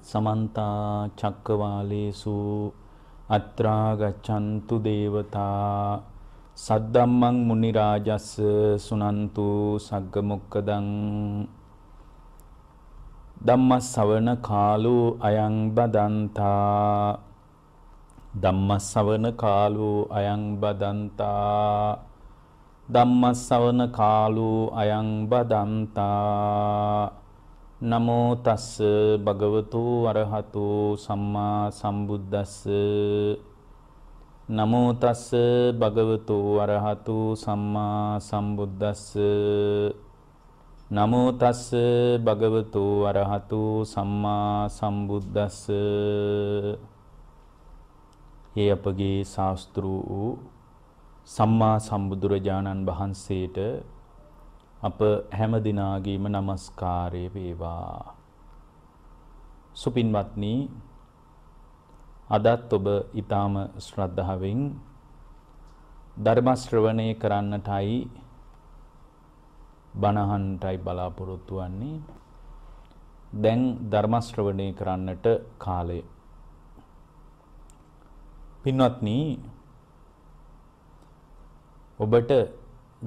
समन्ता चक्रवालेषु अत्रा गच्छन्तु देवता सद्धम्मं मुनिराजस्य सुनन्तु सग्गमुक्कदं ධම්මස්සවන කාලෝ අයං බදන්තා ධම්මස්සවන කාලෝ අයං බදන්තා ධම්මස්සවන කාලෝ අයං බදන්තා නමෝ තස්ස භගවතු අරහතෝ සම්මා සම්බුද්දස්ස නමෝ තස්ස භගවතු අරහතෝ සම්මා සම්බුද්දස්ස නමෝ තස්ස භගවතු අරහතු සම්මා සම්බුද්දස්ස. ඒ අපගේ ශාස්ත්‍රු වූ සම්මා සම්බුදුරජාණන් වහන්සේට අප හැම දිනාගේම নমස්කාරය වේවා. සුපින්වත්නි, අදත් ඔබ ඊටාම ශ්‍රද්ධාවෙන් ධර්ම ශ්‍රවණය කරන්නටයි බණහන්ටයි බලාපොරොත්තු වන්නේ. දැන් ධර්ම ශ්‍රවණය කරන්නට කාලය. පින්වත්නි, ඔබට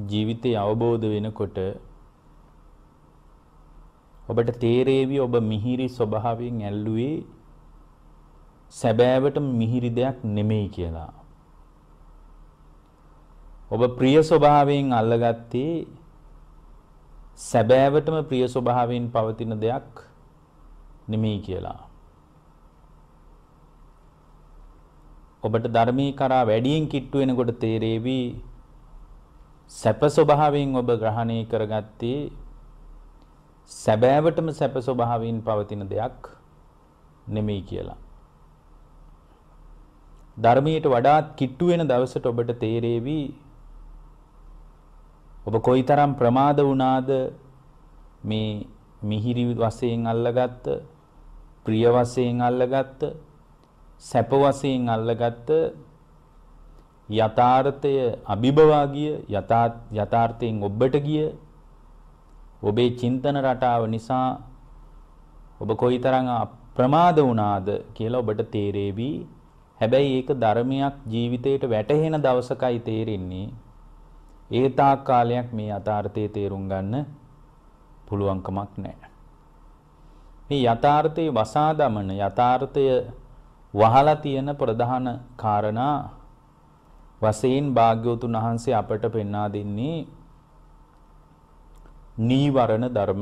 ජීවිතය අවබෝධ වෙනකොට ඔබට තේරේවි ඔබ මිහිරි ස්වභාවයෙන් ඇල්ලුවේ සැබෑවටම මිහිරි දෙයක් නෙමෙයි කියලා. ඔබ ප්‍රිය ස්වභාවයෙන් අල්ලගත්තේ සැබෑවටම ප්‍රිය ස්වභාවයෙන් පවතින දෙයක් නෙමෙයි කියලා. ඔබට ධර්මී කරා වැඩියෙන් කිට්ටු වෙනකොට තේරේවි සැප ස්වභාවයෙන් ඔබ ග්‍රහණය කරගත්තේ සැබෑවටම සැප ස්වභාවයෙන් පවතින දෙයක් නෙමෙයි කියලා. ධර්මයට වඩාත් කිට්ටු වෙන දවසට ඔබට තේරේවි ඔබ කොයිතරම් ප්‍රමාද වුණාද මේ මිහිරි වශයෙන් අල්ලගත්ත, ප්‍රිය වශයෙන් අල්ලගත්ත, සැප වශයෙන් අල්ලගත්ත යථාර්ථය අභිභවා ගිය යථාර්ථයෙන් ඔබට ගිය ඔබේ චින්තන රටාව නිසා ඔබ කොයිතරම් ප්‍රමාද වුණාද කියලා ඔබට තේරේවි. හැබැයි ඒක ධර්මයක් ජීවිතයට වැටහෙන දවසකයි තේරෙන්නේ. ඒ තාක් කාලයක් මේ යථාර්ථයේ තේරුම් ගන්න පුළුවන්කමක් නැහැ. මේ යථාර්ථයේ වසා දමන, යථාර්ථය වහලා තියෙන ප්‍රධාන කාරණා වශයෙන් භාග්‍යවතුන් වහන්සේ අපට පෙන්වා දෙන්නේ නීවරණ ධර්ම.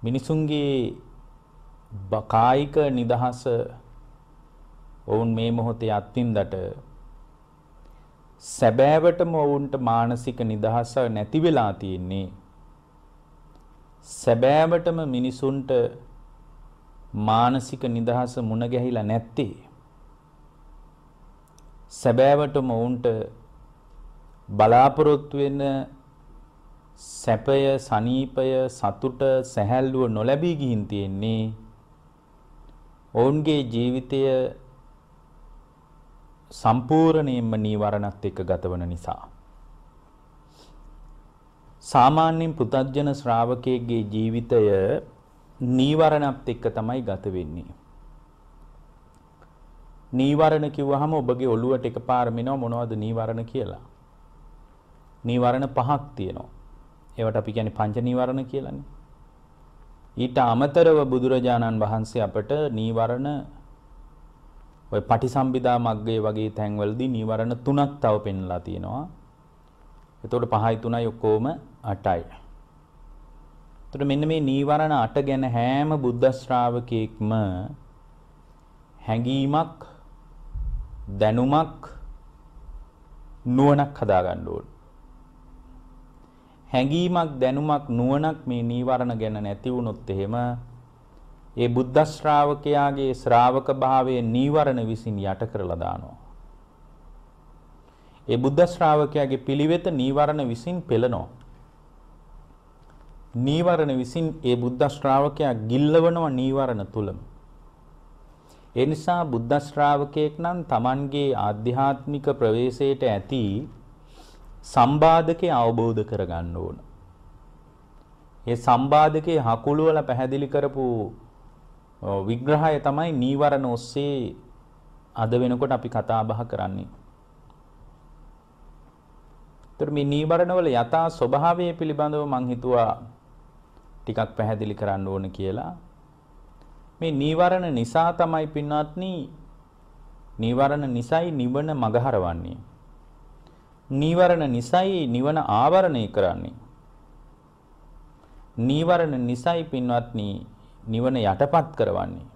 මිනිසුන්ගේ කායික නිදහස ඔවුන් මේ මොහොතේ අත්විඳට සැබෑවටම ඔවුන්ට මානසික නිදහස නැති වෙලා තියෙන්නේ. සැබෑවටම මිනිසුන්ට මානසික නිදහස මුණ ගැහිලා නැත්තේ. සැබෑවටම ඔවුන්ට බලාපොරොත්තු වෙන සැපය, සනීපය, සතුට, සැහැල්ලුව නොලැබී ගිහින් තියෙන්නේ ඔවුන්ගේ ජීවිතය සම්පූර්ණයෙන්ම නීවරණත් එක්ක ගතවන නිසා. සාමාන්‍යයෙන් පෘථග්ජන ශ්‍රාවකයෙක්ගේ ජීවිතය නීවරණත් එක්ක තමයි ගත වෙන්නේ. නීවරණ කිව්වහම ඔබගේ ඔළුවට එකපාරම එනවා මොනවද නීවරණ කියලා. නීවරණ පහක් තියෙනවා. ඒවට අපි කියන්නේ පංච නීවරණ කියලානේ. ඊට අමතරව බුදුරජාණන් වහන්සේ අපට නීවරණ ඔය පටිසම්භිදා මග්ගයේ වගේ තැන්වලදී නීවරණ තුනක් තව පෙන්ලා තියෙනවා. එතකොට 5යි 3යි ඔක්කොම 8යි. එතකොට මෙන්න මේ නීවරණ 8 ගැන හැම බුද්ධ ශ්‍රාවකෙක්ම හැඟීමක්, දැනුමක්, නුවණක් හදා ගන්න ඕන. හැඟීමක්, දැනුමක්, නුවණක් මේ නීවරණ ගැන නැති වුණොත් එහෙම ඒ බුද්ධ ශ්‍රාවකයාගේ ශ්‍රාවක භාවයේ නීවරණ විසින් යට කරලා දානවා. ඒ බුද්ධ ශ්‍රාවකයාගේ පිළිවෙත නීවරණ විසින් පෙළනවා. නීවරණ විසින් ඒ බුද්ධ ශ්‍රාවකයා ගිල්ලවනවා නීවරණ තුලම. ඒ නිසා බුද්ධ ශ්‍රාවකයෙක් නම් Tamanගේ ආධ්‍යාත්මික ප්‍රවේශයට ඇති සම්බාධකේ අවබෝධ කරගන්න ඕන. ඒ සම්බාධකේ හකුළු වල පැහැදිලි කරපු විග්‍රහය තමයි නීවරණ ඔස්සේ අද වෙනකොට අපි කතා බහ කරන්නේ. ඒතර මේ නීවරණ වල යථා ස්වභාවය පිළිබඳව මම හිතුවා ටිකක් පැහැදිලි කරන්න ඕන කියලා. මේ නීවරණ නිසා තමයි පින්වත්නි නීවරණ නිසයි නිවන මගහරවන්නේ. නීවරණ නිසයි නිවන ආවරණය කරන්නේ. නීවරණ නිසයි පින්වත්නි නිවන යටපත් කරවන්නේ.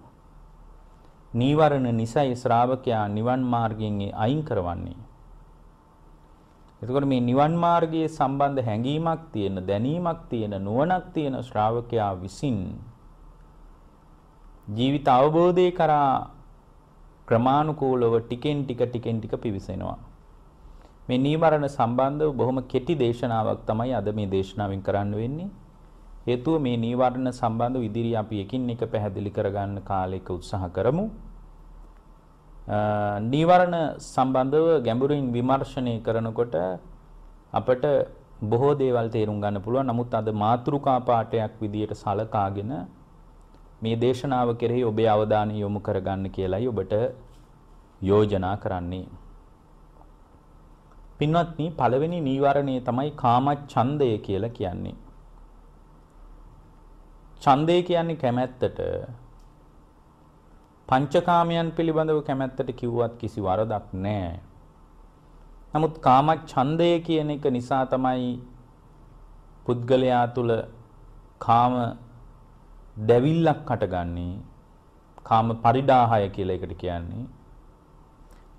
නීවරණ නිසයි ශ්‍රාවකයා නිවන් මාර්ගයෙන් අයින් කරවන්නේ. එතකොට මේ නිවන් මාර්ගයේ සම්බන්ධ හැඟීමක් තියෙන, දැනීමක් තියෙන, නුවණක් තියෙන ශ්‍රාවකයා විසින් ජීවිත අවබෝධය කරා ක්‍රමානුකූලව ටිකෙන් ටික පිවිසෙනවා. මේ නීවරණ සම්බන්ධව බොහොම කෙටි දේශනාවක් තමයි අද මේ දේශනාවෙන් කරන්න වෙන්නේ. හේතුව මේ නීවරණ සම්බන්ධව ඉදිරිය අපි එකින් එක පැහැදිලි කරගන්න කාලයක උත්සාහ කරමු. නීවරණ සම්බන්ධව ගැඹුරින් විමර්ශනය කරනකොට අපට බොහෝ දේවල් තේරුම් ගන්න පුළුවන්. නමුත් අද මාතෘකා පාඩයක් විදියට සලකාගෙන මේ දේශනාව කෙරෙහි ඔබේ අවධානය යොමු කරගන්න කියලායි ඔබට යෝජනා කරන්නේ. පින්වත්නි, පළවෙනි නීවරණය තමයි කාමච්ඡන්දය කියලා කියන්නේ. ඡන්දය කියන්නේ කැමැත්තට. පංචකාමයන් පිළිබඳව කැමැත්තට කිව්වත් කිසි වරදක් නැහැ. නමුත් කාමච්ඡන්දය කියන එක නිසා තමයි පුද්ගලයා තුල කාම දැවිල්ලක් හටගන්නේ. කාම පරිඩාහය කියලා එකට කියන්නේ.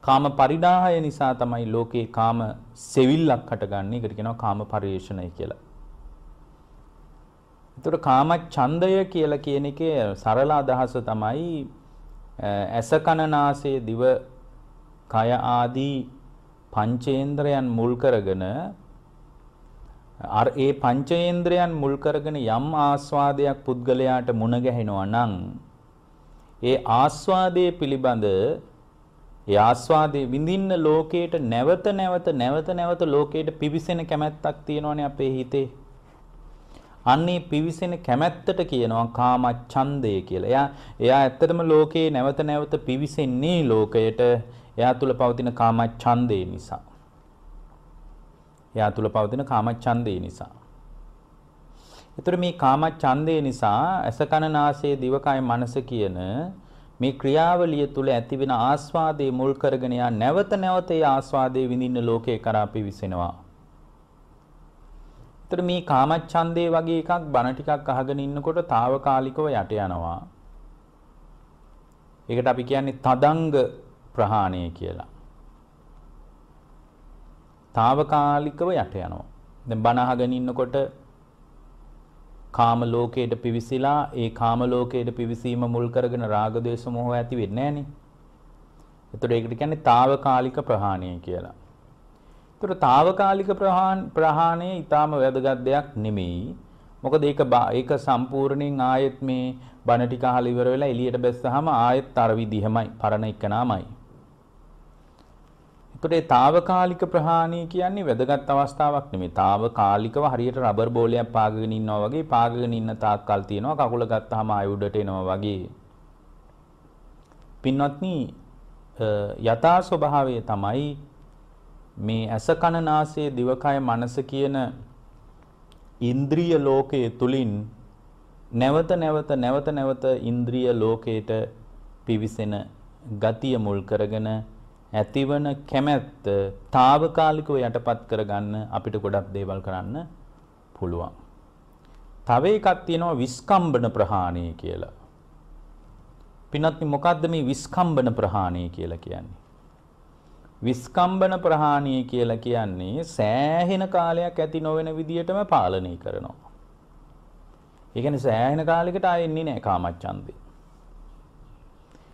කාම පරිඩාහය නිසා තමයි ලෝකේ කාම සෙවිල්ලක් හටගන්නේ. ඒකට කියනවා කාම පරිේෂණය කියලා. ඒතර කාම ඡන්දය කියලා කියන එකේ සරල අදහස තමයි ඇස කන නාසය දිව කය ආදී පංචේන්ද්‍රයන් මුල් කරගෙන ඒ පංචේන්ද්‍රයන් මුල් කරගෙන යම් ආස්වාදයක් පුද්ගලයාට මුණ ගැහෙනවා නම් ඒ ආස්වාදයේ පිළිබඳ ඒ ආස්වාදයේ විඳින්න ලෝකයට නැවත ලෝකයට පිවිසෙන කැමැත්තක් තියෙනවනේ අපේ හිතේ. අන්නේ පිවිසෙන කැමැත්තට කියනවා කාමච්ඡන්දය කියලා. එයා ඇත්තටම ලෝකේ නැවත පිවිසෙන්නේ ලෝකයට එයා තුල පවතින කාමච්ඡන්දය නිසා. එයා තුල පවතින කාමච්ඡන්දය නිසා. ඒතර මේ කාමච්ඡන්දය නිසා ඇස කන නාසය දිවකය මනස කියන මේ ක්‍රියාවලිය තුල ඇතිවෙන ආස්වාදයේ මුල් කරගෙන යා නැවත ඒ ආස්වාදයේ විඳින්න ලෝකේ කරා පිවිසෙනවා. ඒතර මේ කාමච්ඡන්දේ වගේ එකක් බණ ටිකක් අහගෙන ඉන්නකොට తాවකාලිකව යට යනවා. ඒකට අපි කියන්නේ තදංග ප්‍රහාණය කියලා. తాවකාලිකව යට යනවා. දැන් බණ අහගෙන ඉන්නකොට කාම ලෝකයට පිවිසිලා ඒ කාම ලෝකයට පිවිසීම මුල් කරගෙන රාග දේශ මොහ ඇති වෙන්නේ නැහනේ. ඒතර ඒකට කියන්නේ తాවකාලික ප්‍රහාණය කියලා. ඒතර తాවකාලික ප්‍රහාණය ඊටාම වැදගත් දෙයක් නෙමෙයි. මොකද ඒක සම්පූර්ණයෙන් ආයෙත් මේ බණ ටික අහලා ඉවර වෙලා එළියට බැස්සහම ආයෙත් අර විදිහමයි පරණ එකනමයි. ඒතර ඒ తాවකාලික ප්‍රහාණය කියන්නේ වැදගත් අවස්ථාවක් නෙමෙයි. తాවකාලිකව හරියට රබර් බෝලයක් පාගගෙන ඉන්නවා වගේ පාගගෙන ඉන්න තාක්කල් තියෙනවා. කකුල ගත්තාම ආයෙ උඩට එනවා වගේ. පින්වත්නි, යථා ස්වභාවය තමයි මේ ඇස කන නාසය දිවකය මනස කියන ඉන්ද්‍රිය ලෝකයේ තුලින් නැවත ඉන්ද්‍රිය ලෝකයට පිවිසෙන ගතිය මුල් කරගෙන ඇතිවන කැමැත්ත తాවකාලිකව යටපත් කරගන්න අපිට ගොඩක් දේවල් කරන්න පුළුවන්. තව එකක් තියෙනවා විස්කම්බන ප්‍රහාණය කියලා. පින්වත්නි, මොකද්ද මේ විස්කම්බන ප්‍රහාණය කියලා කියන්නේ? විස්කම්බන ප්‍රහාණය කියලා කියන්නේ සෑහෙන කාලයක් ඇති නොවන විදියටම පාලනය කරනවා. ඒ කියන්නේ සෑහෙන කාලයකට ආයෙ එන්නේ නැහැ කාමච්ඡන්දේ.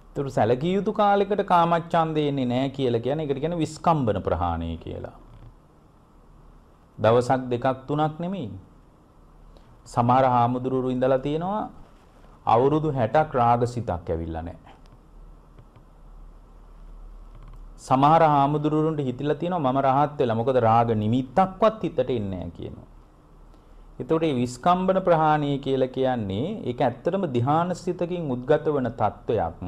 ඒතර සැලකිය යුතු කාලයකට කාමච්ඡන්දේ එන්නේ නැහැ කියලා කියන්නේ ඒකට කියන්නේ විස්කම්බන ප්‍රහාණය කියලා. දවසක් දෙකක් තුනක් නෙමෙයි. සමහර හාමුදුරුවෝ ඉඳලා තියෙනවා අවුරුදු 60ක් රාගසිතක් ඇවිල්ලා නැහැ. සමහර හාමුදුරුවන්ට හිතිලා තියෙනවා මම රහත් වෙලා. මොකද රාග නිමිත්තක්වත් හිතට එන්නේ නැහැ කියනවා. එතකොට මේ විස්කම්බන ප්‍රහාණය කියලා කියන්නේ ඒක ඇත්තටම ධානාසිතකින් උද්ගත වන තත්වයක්.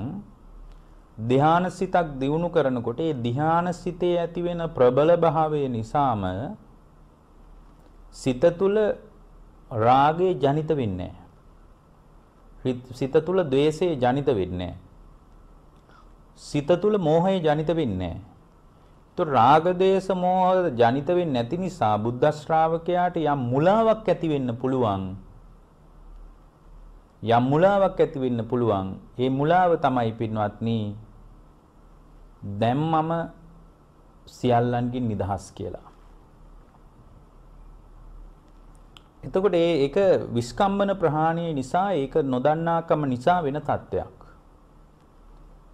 ධානාසිතක් දියුණු කරනකොට ඒ ධානාසිතේ ඇති වෙන ප්‍රබල භාවය නිසාම සිත තුළ රාගය ජනිත වෙන්නේ නැහැ. සිත තුළ ද්වේෂය ජනිත වෙන්නේ නැහැ. සිත තුළ මෝහය ජනිත වෙන්නේ නැහැ. તો රාග දේශ මොහ ජනිත වෙන්නේ නැති නිසා බුද්ධ ශ්‍රාවකයාට යම් මුලාවක් ඇති වෙන්න පුළුවන්. යම් මුලාවක් ඇති වෙන්න පුළුවන්. ඒ මුලාව තමයි පින්වත්නි දැන් මම සියල්ලන්ගෙන් නිදහස් කියලා. එතකොට ඒක විස්කම්බන ප්‍රහාණය නිසා ඒක නොදන්නාකම නිසා වෙන තත්ත්වයක්.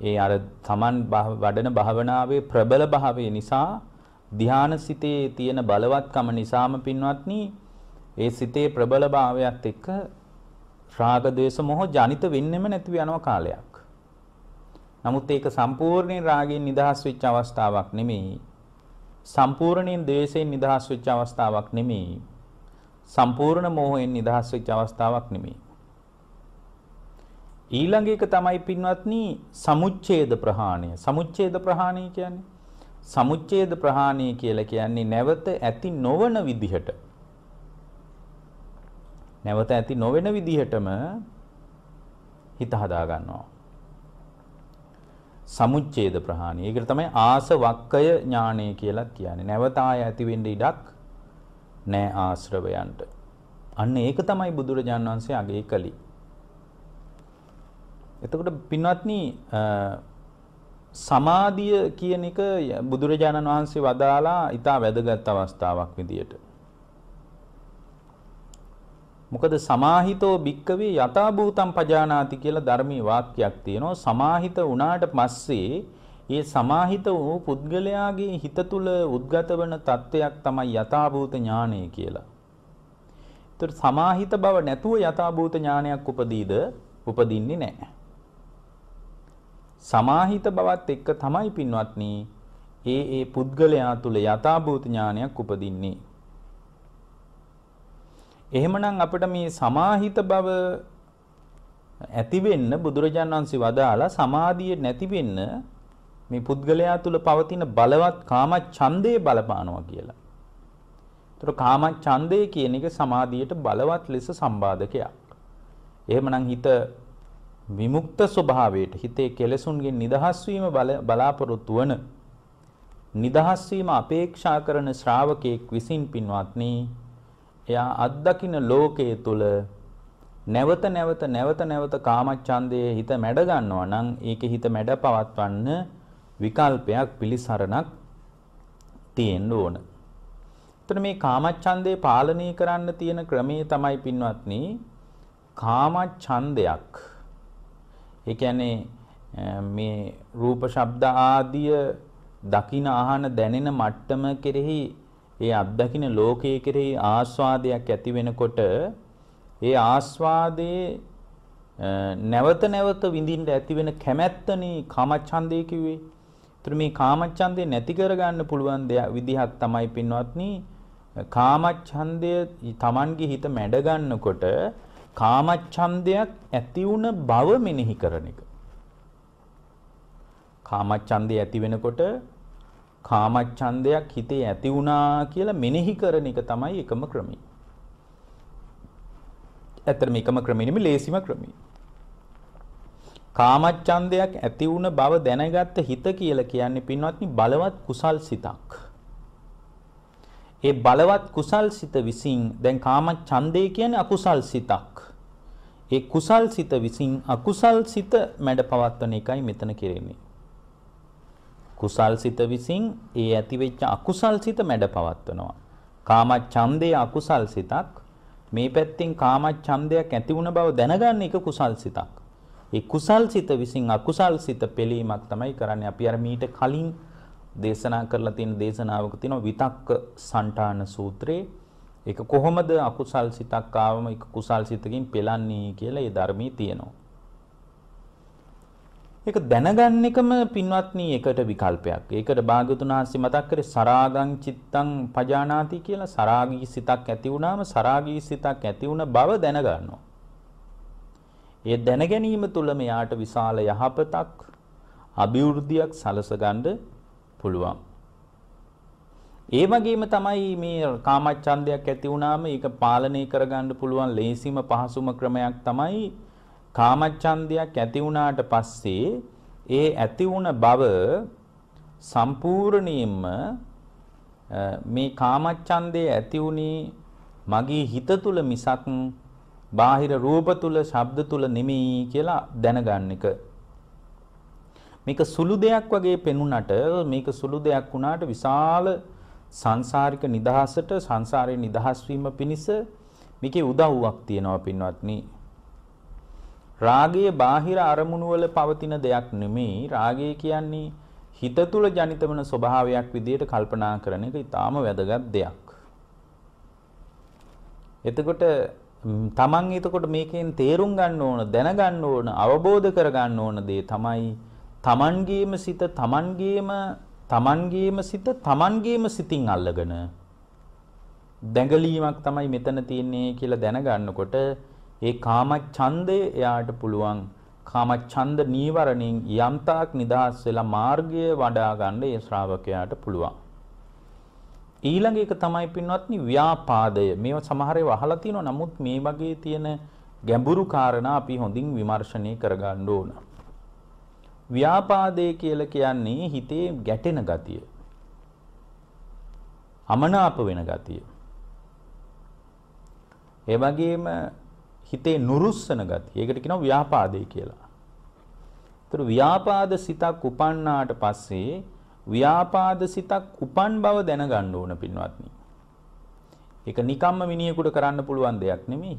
ඒ අර තමන් වඩන භාවනාවේ ප්‍රබල භාවය නිසා ධානාසිතේ තියෙන බලවත්කම නිසාම පින්වත්නි ඒ සිතේ ප්‍රබල භාවයත් එක්ක රාග ද්වේෂ මොහ ජනිත වෙන්නෙම නැති යනවා කාලයක්. නමුත් ඒක සම්පූර්ණයෙන් රාගයෙන් නිදහස් වෙච්ච අවස්ථාවක් නෙමෙයි. සම්පූර්ණයෙන් ද්වේෂයෙන් නිදහස් වෙච්ච අවස්ථාවක් නෙමෙයි. සම්පූර්ණ මෝහයෙන් නිදහස් වෙච්ච අවස්ථාවක් නෙමෙයි. ඊළඟ එක තමයි පින්වත්නි සමුච්ඡේද ප්‍රහාණය. සමුච්ඡේද ප්‍රහාණය කියන්නේ සමුච්ඡේද ප්‍රහාණය කියලා කියන්නේ නැවත ඇති නොවන විදිහට නැවත ඇති නොවන විදිහටම හිත හදා ගන්නවා. සමුච්ඡේද ප්‍රහාණය. ඒකට තමයි ආසවක්කය ඥානය කියලා කියන්නේ. නැවත ආය ඇති වෙන්න ඉඩක් නැහැ ආශ්‍රවයන්ට. අන්න ඒක තමයි බුදුරජාණන් වහන්සේ අගය කළේ. එතකොට පින්වත්නි සමාධිය කියන එක බුදුරජාණන් වහන්සේ වදාලා ඊට වැදගත් අවස්ථාවක් විදියට. මොකද සමාහිතෝ භික්කවේ යථා භූතං පජානාති කියලා ධර්මයේ වාක්‍යයක් තියෙනවා. සමාහිත වුණාට පස්සේ ඒ සමාහිත වූ පුද්ගලයාගේ හිත තුළ උද්ගත වන තත්වයක් තමයි යථා භූත ඥානය කියලා. ඒතර සමාහිත බව නැතුව යථා භූත ඥානයක් උපදින්නේ නැහැ. සමාහිත බවත් එක්ක තමයි පින්වත්නි ඒ පුද්ගලයා තුළ යථාභූත ඥානයක් උපදින්නේ. එහෙමනම් අපිට මේ සමාහිත බව ඇති වෙන්න බුදුරජාණන් වහන්සේ වදාලා සමාධිය නැති වෙන්න මේ පුද්ගලයා තුළ පවතින බලවත් කාම ඡන්දේ බලපානවා කියලා. ඒතර කාම ඡන්දේ කියන එක සමාධියට බලවත් ලෙස සම්බාධකයක්. එහෙමනම් හිත විමුක්ත ස්වභාවයට හිතේ කෙලෙසුන්ගෙන් නිදහස් වීම බලාපොරොත්තු වන නිදහස් වීම අපේක්ෂා කරන ශ්‍රාවකෙක් විසින් පින්වත්නි එයා අත්දකින්න ලෝකයේ තුල නැවත කාමච්ඡන්දයේ හිත මැඩ ගන්නවා නම් ඒකේ හිත මැඩ පවත්වන්න විකල්පයක් පිළිසරණක් තියෙන්න ඕන. එතන මේ කාමච්ඡන්දේ පාලනය කරන්න තියෙන ක්‍රමයේ තමයි පින්වත්නි කාමච්ඡන්දයක්. ඒ කියන්නේ මේ රූප ශබ්ද ආදිය දකින ආහන දැනෙන මට්ටම කෙරෙහි ඒ අත්දකින ලෝකයේ කෙරෙහි ආස්වාදයක් ඇති වෙනකොට ඒ ආස්වාදයේ නැවත විඳින්න ඇති වෙන කැමැත්තනේ කාමච්ඡන්දේ කිව්වේ. ඒතර මේ කාමච්ඡන්දේ නැති කරගන්න පුළුවන් විදිහක් තමයි පින්වත්නි කාමච්ඡන්දය Tamange හිත මැඩ ගන්නකොට කාමච්ඡන්දයක් ඇති වුණ බව මෙනෙහි කරන එක. කාමච්ඡන්දය ඇති වෙනකොට කාමච්ඡන්දයක් හිතේ ඇති වුණා කියලා මෙනෙහි කරන එක තමයි එකම ක්‍රමය. ඇත්තටම එකම ක්‍රමෙ නෙමෙයි ලේසිම ක්‍රමය. කාමච්ඡන්දයක් ඇති වුණ බව දැනගත්ත හිත කියලා කියන්නේ පින්වත්නි බලවත් කුසල් සිතක්. ඒ බලවත් කුසල් සිත විසින් දැන් කාමච්ඡන්දේ කියන්නේ අකුසල් සිතක්. ඒ කුසල් සිත විසින් අකුසල් සිත මැඩ පවත්වන එකයි මෙතන කෙරෙන්නේ. කුසල් සිත විසින් ඒ ඇතිවෙච්ච අකුසල් සිත මැඩ පවත්වනවා. කාමච්ඡන්දේ අකුසල් සිතක්. මේ පැත්තෙන් කාමච්ඡන්දයක් ඇති වුණ බව දැනගන්න එක කුසල් සිතක්. ඒ කුසල් සිත විසින් අකුසල් සිත පෙළීමක් තමයි කරන්නේ. අපි අර මීට කලින් දේශනා කරලා තියෙන දේශනාවක තියෙනවා විතක්ක සන්ඨාන සූත්‍රයේ. ඒක කොහොමද අකුසල් සිතක් ආවම ඒක කුසල් සිතකින් පෙළන්නේ කියලා ඒ ධර්මයේ තියෙනවා. ඒක දැනගන්න එකම පින්වත්නි එකට විකල්පයක්. ඒකට භාග්‍යවතුන් වහන්සේ මතක් කරේ සරාගං චිත්තං පජානාති කියලා. සරාගී සිතක් ඇති වුණාම සරාගී සිතක් ඇති වුණ බව දැනගන්නවා. ඒ දැන ගැනීම තුළ මෙයාට විශාල යහපතක් අභිවෘද්ධියක් සලස ගන්න පුළුවන්. ඒ වගේම තමයි මේ කාමච්ඡන්දයක් ඇති වුණාම ඒක පාලනය කරගන්න පුළුවන් ලේසිම පහසුම ක්‍රමයක් තමයි කාමච්ඡන්දයක් ඇති වුණාට පස්සේ ඒ ඇති වුණ බව සම්පූර්ණයෙන්ම මේ කාමච්ඡන්දේ ඇති වුණේ මගේ හිත තුල මිසක් බාහිර රූප තුල ශබ්ද තුල නෙමෙයි කියලා දැනගන්න එක. මේක සුළු දෙයක් වගේ පෙනුනට මේක සුළු දෙයක් වුණාට විශාල සංසාරික නිදහසට සංසාරේ නිදහස් වීම පිණිස මේකේ උදව්වක් තියෙනවා පින්වත්නි. රාගය බාහිර අරමුණු වල පවතින දෙයක් නෙමෙයි. රාගය කියන්නේ හිත තුල ජනිත වන ස්වභාවයක් විදිහට කල්පනා කරන එක ඊටාම වැදගත් දෙයක්. එතකොට තමන් මේකෙන් තේරුම් ගන්න ඕන, දැනගන්න ඕන, අවබෝධ කරගන්න ඕන දේ තමයි තමන්ගේම සිත තමන්ගේම සිතින් අල්ලගෙන දැඟලීමක් තමයි මෙතන තියෙන්නේ කියලා දැනගන්නකොට ඒ කාමච්ඡන්දය එයාට පුළුවන් කාමච්ඡන්ද නීවරණෙන් යම්තාක් නිදහස් වෙලා මාර්ගය වඩා ගන්න ඒ ශ්‍රාවකයාට පුළුවන්. ඊළඟ එක තමයි පින්වත්නි ව්‍යාපාදය. මේවා සමහර ඒවා අහලා තියෙනවා. නමුත් මේ වගේ තියෙන ගැඹුරු කාරණා අපි හොඳින් විමර්ශනය කරගන්න ඕන. ව්‍යාපාදය කියලා කියන්නේ හිතේ ගැටෙන ගතිය. අමනාප වෙන ගතිය. ඒ වගේම හිතේ නුරුස්සන ගතිය. ඒකට කියනවා ව්‍යාපාදේ කියලා. ඒතර ව්‍යාපාද සිතක් උපන්නාට පස්සේ ව්‍යාපාද සිතක් උපන් බව දැනගන්න ඕන පින්වත්නි. ඒක නිකම්ම මිනිහෙකුට කරන්න පුළුවන් දෙයක් නෙමෙයි.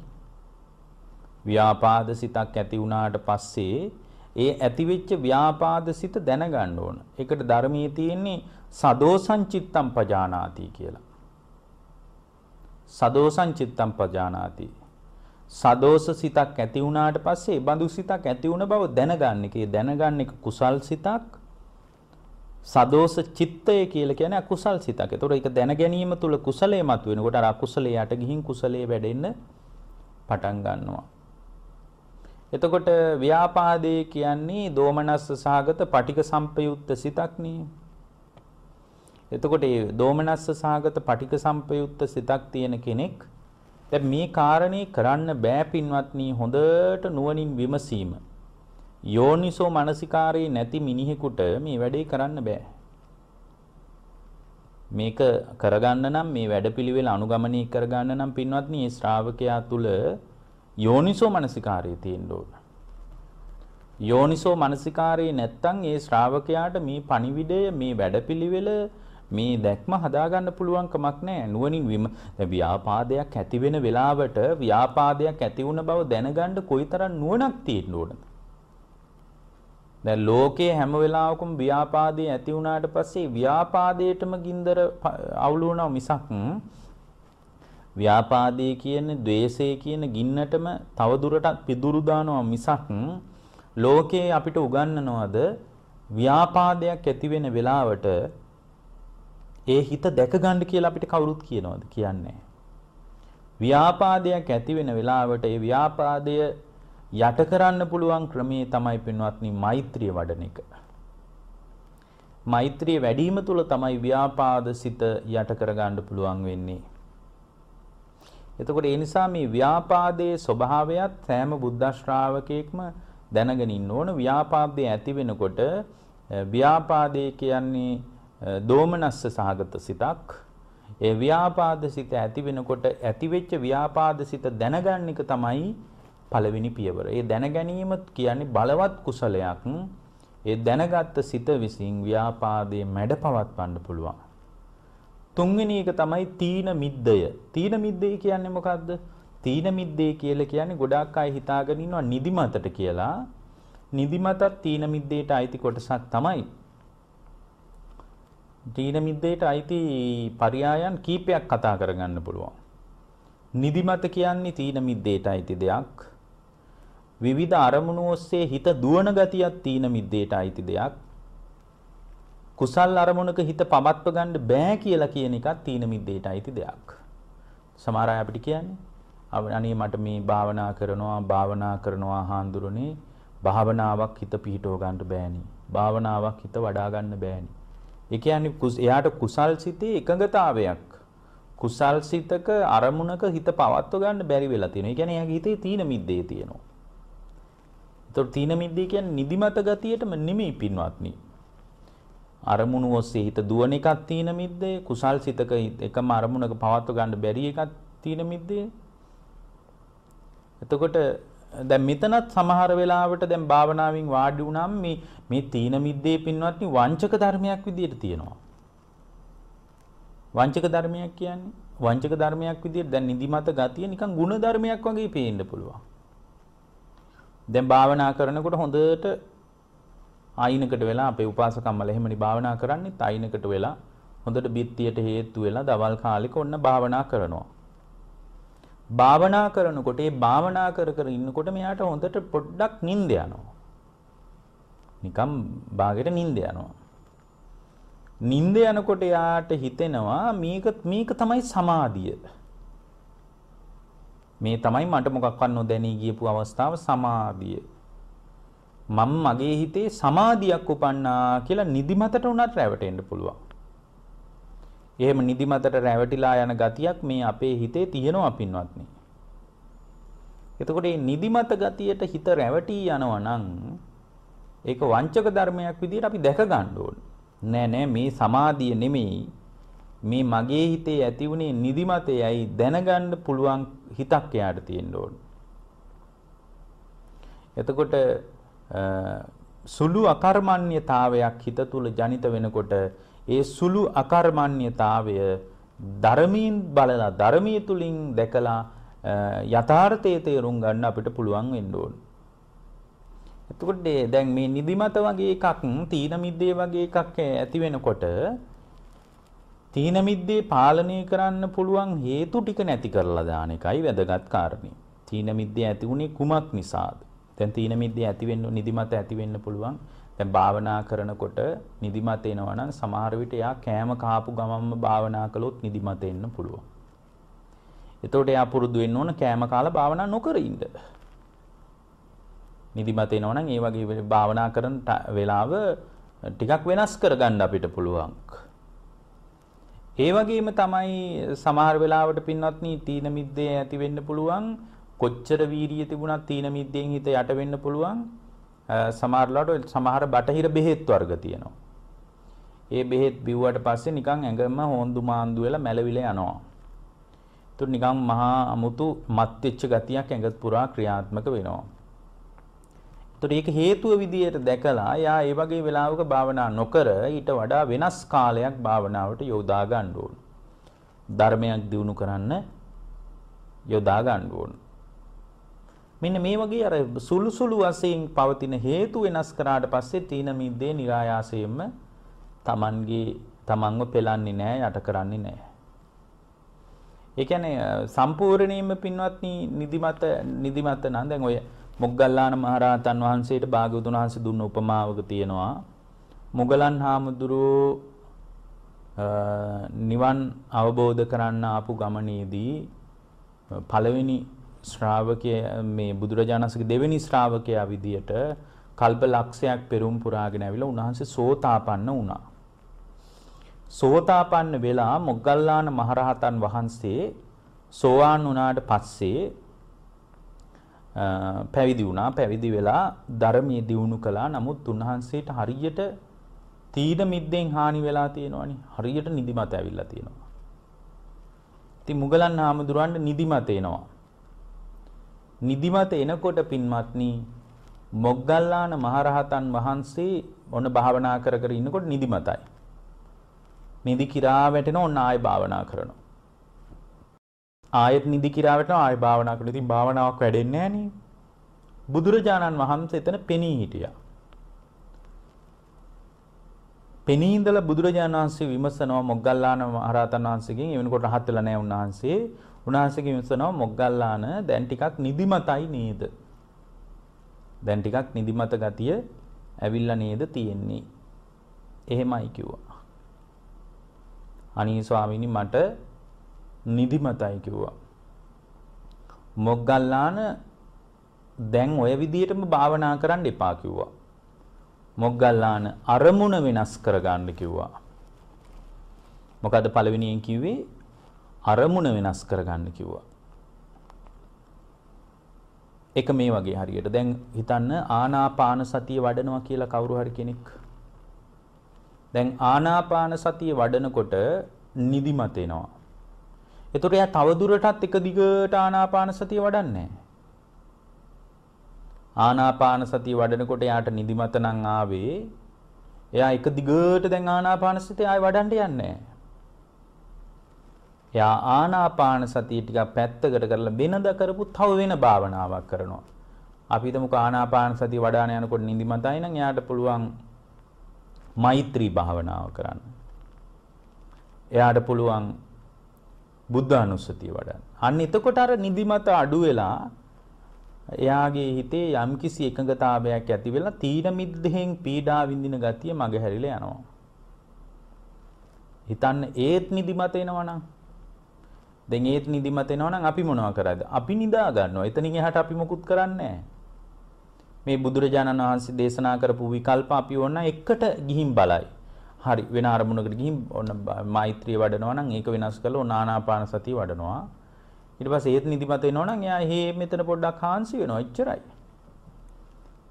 ව්‍යාපාද සිතක් ඇති වුණාට පස්සේ ඒ ඇතිවෙච්ච ව්‍යාපාද සිත දැනගන්න ඕන. ඒකට ධර්මයේ තියෙන්නේ සදෝසං චිත්තං පජානාති කියලා. සදෝසං චිත්තං පජානාති. සදෝස සිතක් ඇති වුණාට පස්සේ ඒ බඳු සිතක් ඇති වුණ බව දැනගන්න එක. ඒ දැනගන්න එක කුසල් සිතක්. සදෝස චිත්තය කියලා කියන්නේ අකුසල් සිතක්. ඒතකොට ඒක දැන ගැනීම තුල කුසලයේ මතුවෙනකොට අර අකුසලයේ යට ගිහින් කුසලයේ වැඩෙන්න පටන් ගන්නවා. එතකොට ව්‍යාපාදේ කියන්නේ දෝමනස්ස සහගත පටික සම්පයුක්ත සිතක් නේ. එතකොට මේ දෝමනස්ස සහගත පටික සම්පයුක්ත සිතක් තියෙන කෙනෙක් දැන් මේ කාරණේ කරන්න බෑ පින්වත්නි. හොඳට නුවණින් විමසීම. යෝනිසෝ මනසිකාරේ නැති මිනිහෙකුට මේ වැඩේ කරන්න බෑ. මේක කරගන්න නම් මේ වැඩපිළිවෙල අනුගමනය කරගන්න නම් පින්වත්නි මේ ශ්‍රාවකයා තුල යෝනිසෝ මනසිකාරය තියෙන්න ඕන. යෝනිසෝ මනසිකාරය නැත්තම් ඒ ශ්‍රාවකයාට මේ පණිවිඩය මේ වැඩපිළිවෙල මේ දැක්ම හදාගන්න පුළුවන් කමක් නැහැ. නුවණින් ව්‍යාපාදයක් ඇති වෙන වෙලාවට ව්‍යාපාදයක් ඇති වුණ බව දැනගන්න කොයිතරම් නුවණක් තියෙන්න ඕනද? දැන් ලෝකයේ හැම වෙලාවකම ව්‍යාපාදේ ඇති වුණාට පස්සේ ව්‍යාපාදයටම ගින්දර අවුල් වුණා මිසක් ව්‍යාපාදේ කියන්නේ ද්වේෂය කියන ගින්නටම තව දුරටත් පිදුරු දානවා මිසක් ලෝකේ අපිට උගන්වනවද ව්‍යාපාදයක් ඇති වෙන වෙලාවට ඒ හිත දැක ගන්න කියලා අපිට කවුරුත් කියනවද? කියන්නේ. ව්‍යාපාදයක් ඇති වෙන වෙලාවට ඒ ව්‍යාපාදය යට කරන්න පුළුවන් ක්‍රමයේ තමයි පින්වත්නි මෛත්‍රිය වඩන එක. මෛත්‍රිය වැඩිම තුල තමයි ව්‍යාපාද සිත යට කරගන්න පුළුවන් වෙන්නේ. එතකොට ඒ නිසා මේ ව්‍යාපාදයේ ස්වභාවයත් සෑම බුද්ධ ශ්‍රාවකයෙක්ම දැනගෙන ඉන්න ඕන. ව්‍යාපාදයේ ඇති වෙනකොට ව්‍යාපාදේ කියන්නේ දෝමනස්ස සහගත සිතක්. ඒ ව්‍යාපාද සිත ඇති වෙනකොට ඇතිවෙච්ච ව්‍යාපාද සිත දැනගන්න එක තමයි පළවෙනි පියවර. ඒ දැන ගැනීම කියන්නේ බලවත් කුසලයක්. ඒ දැනගත්ත සිත විසින් ව්‍යාපාදයේ මැඩපවත්වන්න පුළුවන්. තුන්වෙනි එක තමයි තීන මිද්දය. තීන මිද්දේ කියන්නේ මොකද්ද? තීන මිද්දේ කියලා කියන්නේ ගොඩාක් අය හිතාගෙන ඉන්නවා නිදිමතට කියලා. නිදිමතත් තීන මිද්දේට අයිති කොටසක් තමයි. තීන මිද්දේට අයිති පරයයන් කීපයක් කතා කරගන්න පුළුවන්. නිදිමත කියන්නේ තීන මිද්දේට අයිති දෙයක්. විවිධ අරමුණු ඔස්සේ හිත දුවන ගතියක් තීන මිද්දේට අයිති දෙයක්. කුසල් අරමුණක හිත පවත්ව ගන්න බෑ කියලා කියන එකත් තීන මිද්දේට අයිති දෙයක්. සමහර අය අපිට කියන්නේ අනේ මට මේ භාවනා කරනවා හාන්දුරනේ භාවනාවක් හිත පිහිටව ගන්න බෑනේ. භාවනාවක් හිත වඩා ගන්න බෑනේ. ඒ කියන්නේ එයාට කුසල් සිතේ එකඟතාවයක් කුසල් සිතක අරමුණක හිත පවත්ව ගන්න බැරි වෙලා තියෙනවා. ඒ කියන්නේ එයාගේ හිතේ තීන මිද්දේ තියෙනවා. ඒතකොට තීන මිද්දේ කියන්නේ නිදිමත ගතියටම නෙමෙයි පින්වත්නි. අරමුණු ඔස්සේ හිත දුවන එකක් තීන මිද්දේ, කුසල් සිතක එකම අරමුණක පවත්ව ගන්න බැරි එකක් තීන මිද්දේ. එතකොට දැන් මෙතනත් සමහර වෙලාවට දැන් භාවනාවෙන් වාඩි වුණාම මේ තීන මිද්දේ පින්වත්නි වංචක ධර්මයක් විදියට තියෙනවා. වංචක ධර්මයක් කියන්නේ වංචක ධර්මයක් විදියට දැන් නිදිමත ගතිය නිකන් ಗುಣ ධර්මයක් වගේ පේන්න පුළුවන්. දැන් භාවනා කරනකොට හොඳට ආයිනකට වෙලා අපේ උපාසකම්මල එහෙමනි භාවනා කරන්නේ ආයිනකට වෙලා හොඳට බිත්තියට හේතු වෙලා දවල් කාලෙක ඔන්න භාවනා කරනවා. භාවනා කරනකොට ඒ භාවනා කර ඉන්නකොට මෙයාට හොඳට පොඩ්ඩක් නිින්ද යනවා. නිකම් බාගෙට නිින්ද යනවා. නිින්ද යනකොට යාට හිතෙනවා මේක තමයි සමාධිය. මේ තමයි මට මොකක්වත් නොදැනී ගියපු අවස්ථාව සමාධිය. මම මගේ හිතේ සමාධියක් උපන්නා කියලා නිදිමතට උනත් රැවටෙන්න පුළුවන්. එහෙම නිදිමතට රැවටිලා යන ගතියක් මේ අපේ හිතේ තියෙනවා පින්වත්නි. එතකොට මේ නිදිමත ගතියට හිත රැවටී යනවා නම් ඒක වංචක ධර්මයක් විදිහට අපි දැක ගන්න ඕනේ. නෑ මේ සමාධිය නෙමෙයි. මේ මගේ හිතේ ඇති වුණේ නිදිමතේයි දැනගන්න පුළුවන් හිතක් එයාට තියෙන්න ඕනේ. එතකොට සුළු අකර්මණ්‍යතාවයක් හිත තුල ජනිත වෙනකොට ඒ සුළු අකර්මණ්‍යතාවය ධර්මයෙන් බලලා ධර්මයේ තුලින් දැකලා යථාර්ථයේ තේරුම් ගන්න අපිට පුළුවන් වෙන්න ඕන. එතකොට දැන් මේ නිදිමත වගේ එකක් තීන මිද්දේ වගේ එකක් ඇති වෙනකොට තීන මිද්දේ පාලනය කරන්න පුළුවන් හේතු ටික නැති කරලා දාන එකයි වැදගත් කාරණේ. තීන මිද්දේ ඇති වුණේ කුමක් නිසාද? දැන් තීන මිද්දේ ඇති වෙන්න නිදිමත ඇති වෙන්න පුළුවන්. දැන් භාවනා කරනකොට නිදිමත එනවා නම් සමහර විට එයා කෑම කාපු ගමන්ම භාවනා කළොත් නිදිමත එන්න පුළුවන්. එතකොට එයා පුරුදු වෙන්න ඕන කෑම කාලා භාවනා නොකර ඉන්න. නිදිමත එනවා නම් ඒ වගේ භාවනා කරන වෙලාව ටිකක් වෙනස් කරගන්න අපිට පුළුවන්. ඒ වගේම තමයි සමහර වෙලාවට පින්වත්නි තීන මිද්දේ ඇති වෙන්න පුළුවන්. කොච්චර වීර්යය තිබුණත් තීන මිද්දෙන් හිත යට වෙන්න පුළුවන්. සමහරලාට සමහර බටහිර බෙහෙත් වර්ග තියෙනවා. ඒ බෙහෙත් බිව්වට පස්සේ නිකන් ඇඟම හොන්දු මාන්දු වෙලා මැලවිලා යනවා. ඒත් නිකන් මහා අමුතු මත් වෙච්ච ගතියක් ඇඟ පුරා ක්‍රියාත්මක වෙනවා. ඒත් ඒක හේතුව විදියට දැකලා යා ඒ වගේ වෙලාවක භාවනා නොකර ඊට වඩා වෙනස් කාලයක් භාවනාවට යොදා ගන්න ඕන. ධර්මයක් දියුණු කරන්න යොදා ගන්න ඕන. මෙන්න මේ වගේ අර සුළු වශයෙන් පවතින හේතු වෙනස් කරාට පස්සේ තීන මිද්දේ નિરાයාසයෙන්ම තමන්ව පෙලන්නේ නැහැ යට කරන්නේ නැහැ. ඒ කියන්නේ සම්පූර්ණයෙන්ම පින්වත්නි නිදිමත නම් දැන් ඔය මොග්ගල්ලාන මහරහතන් වහන්සේට භාග්‍යවතුන් වහන්සේ දුන්න උපමාවක තියෙනවා. මොගලන් හාමුදුරුවෝ නිවන් අවබෝධ කරන්න ආපු ගමනේදී පළවෙනි ශ්‍රාවකයා මේ බුදුරජාණන්සේගේ දෙවෙනි ශ්‍රාවකයා විදියට කල්ප ලක්ෂයක් පෙරම් පුරාගෙන ඇවිල්ලා උන්වහන්සේ සෝතාපන්න වුණා. සෝතාපන්න වෙලා මොග්ගල්ලාන මහරහතන් වහන්සේ සෝවාන් වුණාට පස්සේ පැවිදි වුණා. පැවිදි වෙලා ධර්මයේ දියුණු කළා. නමුත් උන්වහන්සේට හරියට තීන මිද්දෙන් හානි වෙලා තියෙනවනේ. හරියට නිදිමත ඇවිල්ලා තියෙනවා. ඉතින් මුගලන් හාමුදුරන්ට නිදිමත එනවා. නිදිමත එනකොට පින්වත්නි මොග්ගල්ලාන මහරහතන් වහන්සේ ඔන්න භාවනා කර ඉන්නකොට නිදිමතයි. නිදි කිරා වැටෙන ඔන්න ආයෙ භාවනා කරනවා. ආයෙත් නිදි කිරා වැටෙනවා ආයෙ භාවනා කරනවා. ඉතින් භාවනාවක් වැඩෙන්නේ නැහැ නේ. බුදුරජාණන් වහන්සේ එතන පෙනී හිටියා. පෙනී ඉඳලා බුදුරජාණන් වහන්සේ විමසනවා මොග්ගල්ලාන මහරහතන් වහන්සේගෙන් එවනකොට රහත් වෙලා නැහැ උන්වහන්සේ. උන්වහන්සේගෙන් විමසනවා මොග්ගල්ලාන දැන් ටිකක් නිදිමතයි නේද? දැන් ටිකක් නිදිමත ගතිය ඇවිල්ලා නේද තියෙන්නේ. එහෙමයි කිව්වා. අනේ ස්වාමීනි මට නිදිමතයි කිව්වා. මොග්ගල්ලාන දැන් ඔය විදිහටම භාවනා කරන්න එපා කිව්වා. මොග්ගල්ලාන අරමුණ වෙනස් කරගන්න කිව්වා. මොකද පළවෙනියෙන් කිව්වේ අරමුණ වෙනස් කරගන්න කිව්වා. එක මේ වගේ හරියට දැන් හිතන්න ආනාපාන සතිය වඩනවා කියලා කවුරු හරි කෙනෙක්. දැන් ආනාපාන සතිය වඩනකොට නිදිමත එනවා. එතකොට එයා තවදුරටත් එක දිගට ආනාපාන සතිය වඩන්නේ නැහැ. ආනාපාන සතිය වඩනකොට එයාට නිදිමත නම් ආවේ. එයා එක දිගට දැන් ආනාපාන සතිය ආයෙ වඩන්න යන්නේ නැහැ. එයා ආනාපාන සතිය ටිකක් පැත්තකට කරලා වෙනද කරපු තව වෙන භාවනාවක් කරනවා. අපි හිතමුකෝ ආනාපාන සතිය වඩාන යනකොට නිදිමතයි නම් එයාට පුළුවන් මෛත්‍රී භාවනාව කරන්න. එයාට පුළුවන් බුද්ධානුස්සතිය වඩන්න. අන්න එතකොට අර නිදිමත අඩු වෙලා එයාගේ හිතේ යම්කිසි එකඟතාවයක් ඇති වෙලා තීන මිද්දෙන් පීඩා විඳින ගතිය මගහැරිලා යනවා. හිතන්න ඒත් නිදිමත එනවනම් දැන් ඒත් නිදිමත එනවනම් අපි මොනවා කරාද? අපි නිදා ගන්නවා. එතනින් එහාට අපි මොකුත් කරන්නේ නැහැ. මේ බුදුරජාණන් වහන්සේ දේශනා කරපු විකල්ප අපි ඕන එකට ගිහින් බලයි. හරි වෙන අරමුණකට ගිහින් ඕන මෛත්‍රිය වඩනවා නම් ඒක වෙනස් කරලා ඕන ආනාපාන සතිය වඩනවා. ඊට පස්සේ ඒත් නිදිමත එනවා නම් එයා මෙතන පොඩ්ඩක් හාන්සි වෙනවා. එච්චරයි.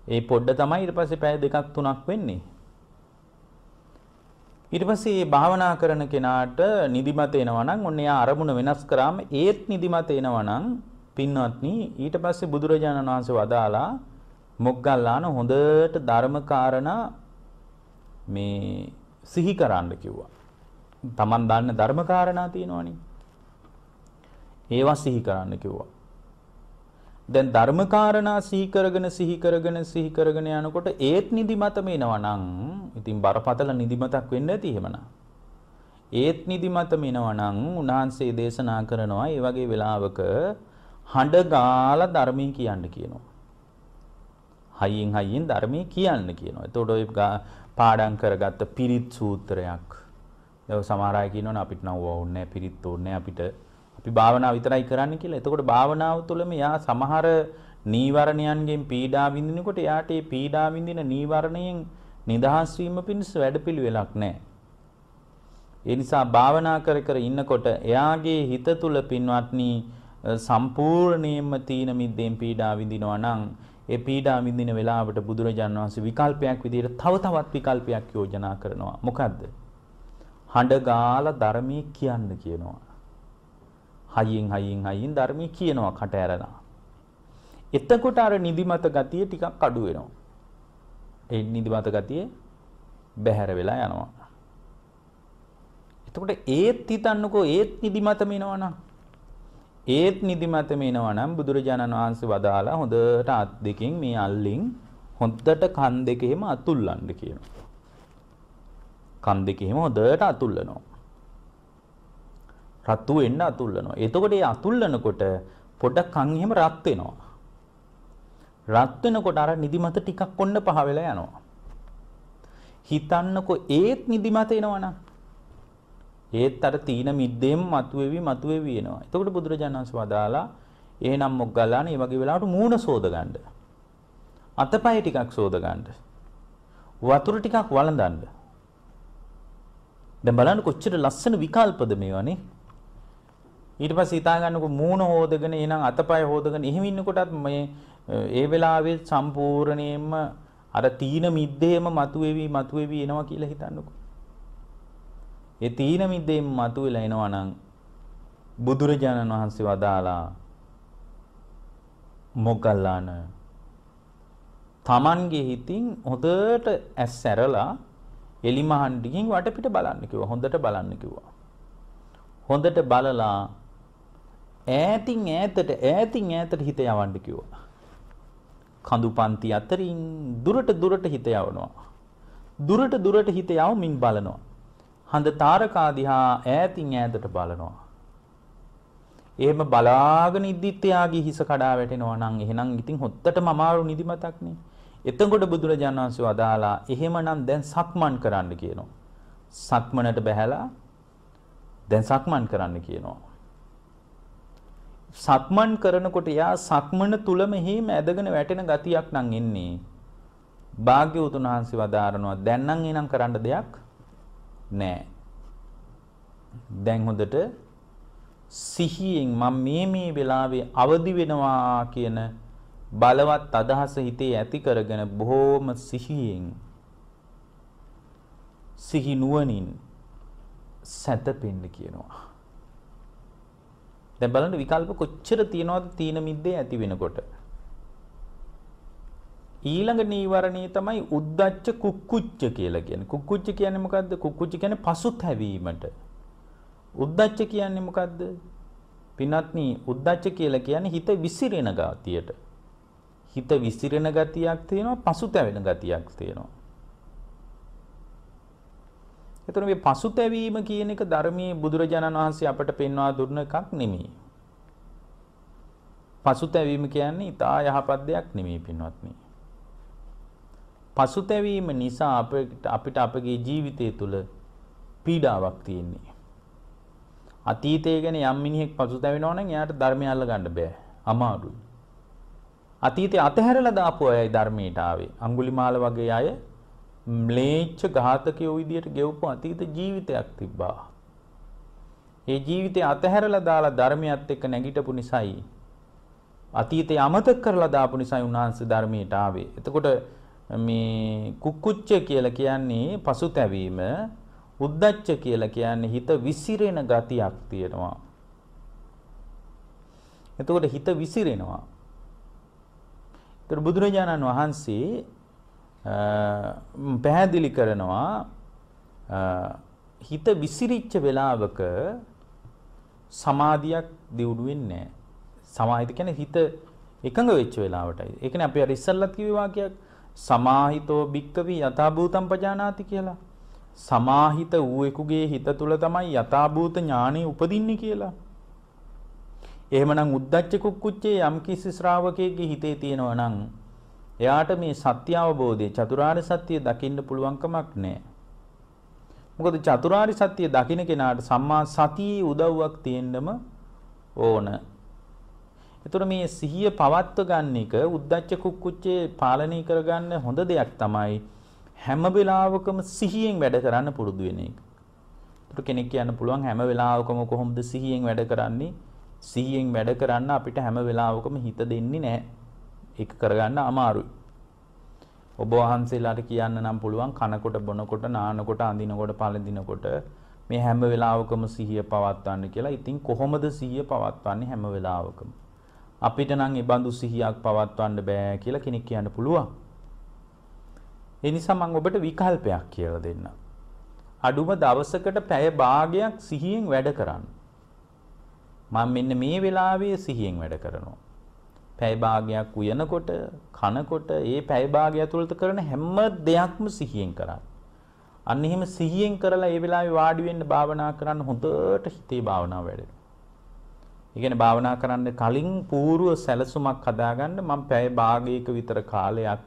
ඒ පොඩ්ඩ තමයි ඊට පස්සේ පැය දෙකක් තුනක් වෙන්නේ. ඊට පස්සේ මේ භාවනා කරන කෙනාට නිදිමත එනවා නම් ඔන්න එයා අරමුණ වෙනස් කරාම ඒත් නිදිමත එනවා නම් පින්වත්නි ඊට පස්සේ බුදුරජාණන් වහන්සේ වදාලා මොග්ගල්ලාන හොඳට ධර්මකාරණා මේ සිහි කරන්න කිව්වා. Taman දන්න ධර්මකාරණා තියෙනවනේ. ඒවා සිහි කරන්න කිව්වා. දැන් ධර්මකාරණා සිහි කරගෙන යනකොට ඒත් නිදිමතම එනවා නම් ඉතින් බරපතල නිදිමතක් වෙන්න ඇති එහෙමනම්. ඒත් නිදිමතම එනවා නම් උන්වහන්සේ දේශනා කරනවා ඒ වගේ වෙලාවක හඬ ගාලා ධර්මයේ කියන්න කියනවා. හයියෙන් ධර්මයේ කියන්න කියනවා. එතකොට ඔය පාඩම් කරගත්ත පිරිත් සූත්‍රයක්. ඒක සමහර අය කියනවනේ අපිට නම් ඕනේ නැහැ පිරිත් ඕනේ අපිට. අපි භාවනාව විතරයි කරන්න කියලා. එතකොට භාවනාව තුළම යා සමහර නීවරණයන්ගෙන් පීඩා විඳිනකොට යාට මේ පීඩා විඳින නීවරණයෙන් නිදහස් වීම පිණිස වැඩපිළිවෙලක් නැහැ. ඒ නිසා භාවනා කර ඉන්නකොට එයාගේ හිත තුළ පින්වත්නි සම්පූර්ණයෙන්ම තීන මිද්දෙන් පීඩා විඳිනවා නම් ඒ පීඩා විඳින වෙලාවට බුදුරජාණන් වහන්සේ විකල්පයක් විදිහට තවත් විකල්පයක් යෝජනා කරනවා. මොකද්ද? හඬ ගාලා ධර්මයේ කියන්න කියනවා. හයියෙන් ධර්මයේ කියනවා කට ඇරලා. එතකොට අර නිදිමත ගතිය ටිකක් අඩු වෙනවා. ඒ නිදිමත ගතිය බැහැර වෙලා යනවා. එතකොට ඒත් හිතන්නකෝ ඒත් නිදිමතම එනවනම් ඒත් නිදිමතම එනවනම් බුදුරජාණන් වහන්සේ වදාලා හොඳට අත් දෙකෙන් මේ අල්ලින් හොඳට කන් දෙකේම අතුල්ලන්න කියනවා. කන් දෙකේම හොඳට අතුල්ලනවා. රතු වෙන්න අතුල්ලනවා. එතකොට ඒ අතුල්ලනකොට පොඩක් කන් එහෙම රත් වෙනවා. රත් වෙනකොට අර නිදිමත ටිකක් ඔන්න පහ වෙලා යනවා. හිතන්නකෝ ඒත් නිදිමත එනවනම් ඒත් අර තීන මිද්දෙම මතුවේවි එනවා. එතකොට බුදුරජාණන් වහන්සේ වදාලා එහෙනම් මොග්ගල්ලාන මේ වගේ වෙලාවට මූණ සෝද ගන්න. අතපය ටිකක් සෝද ගන්න. වතුර ටිකක් වළඳන්න. දැන් බලන්න කොච්චර ලස්සන විකල්පද මේවානේ. ඊට පස්සේ හිතා ගන්නකො මූණ හොදගෙන එහෙනම් අතපය හොදගෙන එහෙම ඉන්නකොටත් මේ ඒ වෙලාවේ සම්පූර්ණයෙන්ම අර තීන මිද්දේම මතුවේවි එනවා කියලා හිතන්නකො. ඒ තීන මිද්දේම මතුවෙලා එනවා නම් බුදුරජාණන් වහන්සේ වදාලා මොග්ගල්ලාන තමන්ගේ හිතින් හොඳට ඇස් ඇරලා එලිමහන් ටිකින් වටපිට බලන්න කිව්වා. හොඳට බලන්න කිව්වා. හොඳට බලලා ඈතින් ඈතට හිත යවන්න කිව්වා. කඳු පන්ති අතරින් දුරට හිත යවනවා. දුරට හිත යවමින් බලනවා. හඳ තාරකා දිහා ඈතින් ඈතට බලනවා. එහෙම බලාගෙන ඉද්දිත් එයාගේ හිස කඩා වැටෙනවා නම් එහෙනම් ඉතින් හොත්තටම අමාරු නිදිමතක්නේ. එතකොට බුදුරජාණන් වහන්සේ වදාලා එහෙමනම් දැන් සක්මන් කරන්න කියනවා. සක්මනට බහැලා දැන් සක්මන් කරන්න කියනවා. සක්මන් කරනකොට යා සක්මන තුලම හිම ඇදගෙන වැටෙන ගතියක් නම් එන්නේ. භාග්‍යවතුන් වහන්සේ වදාරනවා දැන් නම් එනම් කරන්න දෙයක් නැහැ. දැන් හොඳට සිහියෙන් මම මේ වෙලාවේ අවදි වෙනවා කියන බලවත් අදහස හිතේ ඇති කරගෙන බොහොම සිහියෙන් සිහි නුවණින් සැතපෙන්න කියනවා. දැන් බලන්න විකල්ප කොච්චර තියනවද තීන මිද්දේ ඇති වෙනකොට. ඊළඟ නීවරණේ තමයි උද්දච්ච කුක්කුච්ච කියලා කියන්නේ. කුක්කුච්ච කියන්නේ මොකද්ද? කුක්කුච්ච කියන්නේ පසුතැවීමට. උද්දච්ච කියන්නේ මොකද්ද? පින්වත්නි උද්දච්ච කියලා කියන්නේ හිත විසිරෙන ගතියට. හිත විසිරෙන ගතියක් තියෙනවා පසුතැවෙන ගතියක් තියෙනවා. එතකොට මේ පසුතැවීම කියන එක ධර්මයේ බුදුරජාණන් වහන්සේ අපට පෙන්වා දුන්න එකක් නෙමෙයි. පසුතැවීම කියන්නේ ඊටා යහපත් දෙයක් නෙමෙයි පින්වත්නි. පසුතැවීම නිසා අපිට අපගේ ජීවිතය තුළ පීඩාවක් තියෙන්නේ. අතීතය ගැන යම් මිනිහෙක් පසුතැවෙනවා නම් එයාට ධර්මය අල්ල ගන්න බෑ. අමාරුයි. අතීතේ අතහැරලා දාපු අයයි ධර්මයට ආවේ. අඟුලිමාල වගේ අය ම්ලේච්ඡ ඝාතකයෝ විදියට ගෙවපු අතීත ජීවිතයක් තිබ්බා. ඒ ජීවිතය අතහැරලා දාලා ධර්මයත් එක්ක නැගිටපු නිසායි අතීතය අමතක කරලා දාපු නිසායි උන්වහන්සේ ධර්මයට ආවේ. එතකොට මේ කුක්කුච්ච කියලා කියන්නේ පසුතැවීම, උද්දච්ච කියලා කියන්නේ හිත විසිරෙන ගතියක් තියෙනවා. එතකොට හිත විසිරෙනවා. ඒතර බුදුරජාණන් වහන්සේ පැහැදිලි කරනවා හිත විසිරිච්ච වෙලාවක සමාධියක් දියුණු වෙන්නේ නැහැ. සමාහිත කියන්නේ හිත එකඟ වෙච්ච වෙලාවටයි. ඒ කියන්නේ අපි අර ඉස්සල්ලත් කිව්ව වාක්‍යයක් සමාහිතෝ භික්කවි යථාභූතම් පජානාති කියලා. සමාහිත වූෙකුගේ හිත තුල තමයි යථාභූත ඥානෙ උපදින්නේ කියලා. එහෙමනම් උද්දච්ච කුක්කුච්චේ යම් කිසි ශ්‍රාවකයෙක්ගේ හිතේ තියෙනවා නම් එයාට මේ සත්‍ය අවබෝධය චතුරාර්ය සත්‍ය දකින්න පුළුවන් කමක් නැහැ. මොකද චතුරාර්ය සත්‍ය දකින්න කෙනාට සම්මා සතියේ උදව්වක් තියෙන්නම ඕන. ඒතර මේ සිහිය පවත්ව ගන්න එක උද්දච්ච කුක්කුච්චේ පාලනය කරගන්න හොඳ දෙයක් තමයි හැම වෙලාවකම සිහියෙන් වැඩ කරන්න පුරුදු වෙන එක. ඒතර කෙනෙක් කියන්න පුළුවන් හැම වෙලාවකම කොහොමද සිහියෙන් වැඩ කරන්නේ? සිහියෙන් වැඩ කරන්න අපිට හැම වෙලාවකම හිත දෙන්නේ නැහැ. ඒක කරගන්න අමාරුයි. ඔබ වහන්සේලාට කියන්න නම් පුළුවන් කනකොට බොනකොට නානකොට අඳිනකොට පළඳිනකොට මේ හැම වෙලාවකම සිහිය පවත්වන්න කියලා. ඉතින් කොහොමද සිහිය පවත්වන්නේ හැම වෙලාවකම? අපිට නම් ඒ බඳු සිහියක් පවත්වන්න බෑ කියලා කෙනෙක් කියන්න පුළුවන්. ඒ නිසා මම ඔබට විකල්පයක් කියලා දෙන්නම්. අඩුම දවසකට පැය භාගයක් සිහියෙන් වැඩ කරන්න. මම මෙන්න මේ වෙලාවේ සිහියෙන් වැඩ කරනවා. පැය භාගයක් උයනකොට, කනකොට, ඒ පැය භාගය ඇතුළත කරන හැම දෙයක්ම සිහියෙන් කරන්න. අන්න එහෙම සිහියෙන් කරලා ඒ වෙලාවේ වාඩි වෙන්න භාවනා කරන්න හොඳට හිතේ භාවනාව වැඩෙනවා. ඒ කියන්නේ භාවනා කරන්න කලින් පූර්ව සැලසුමක් හදාගන්න මම පැය භාගයක විතර කාලයක්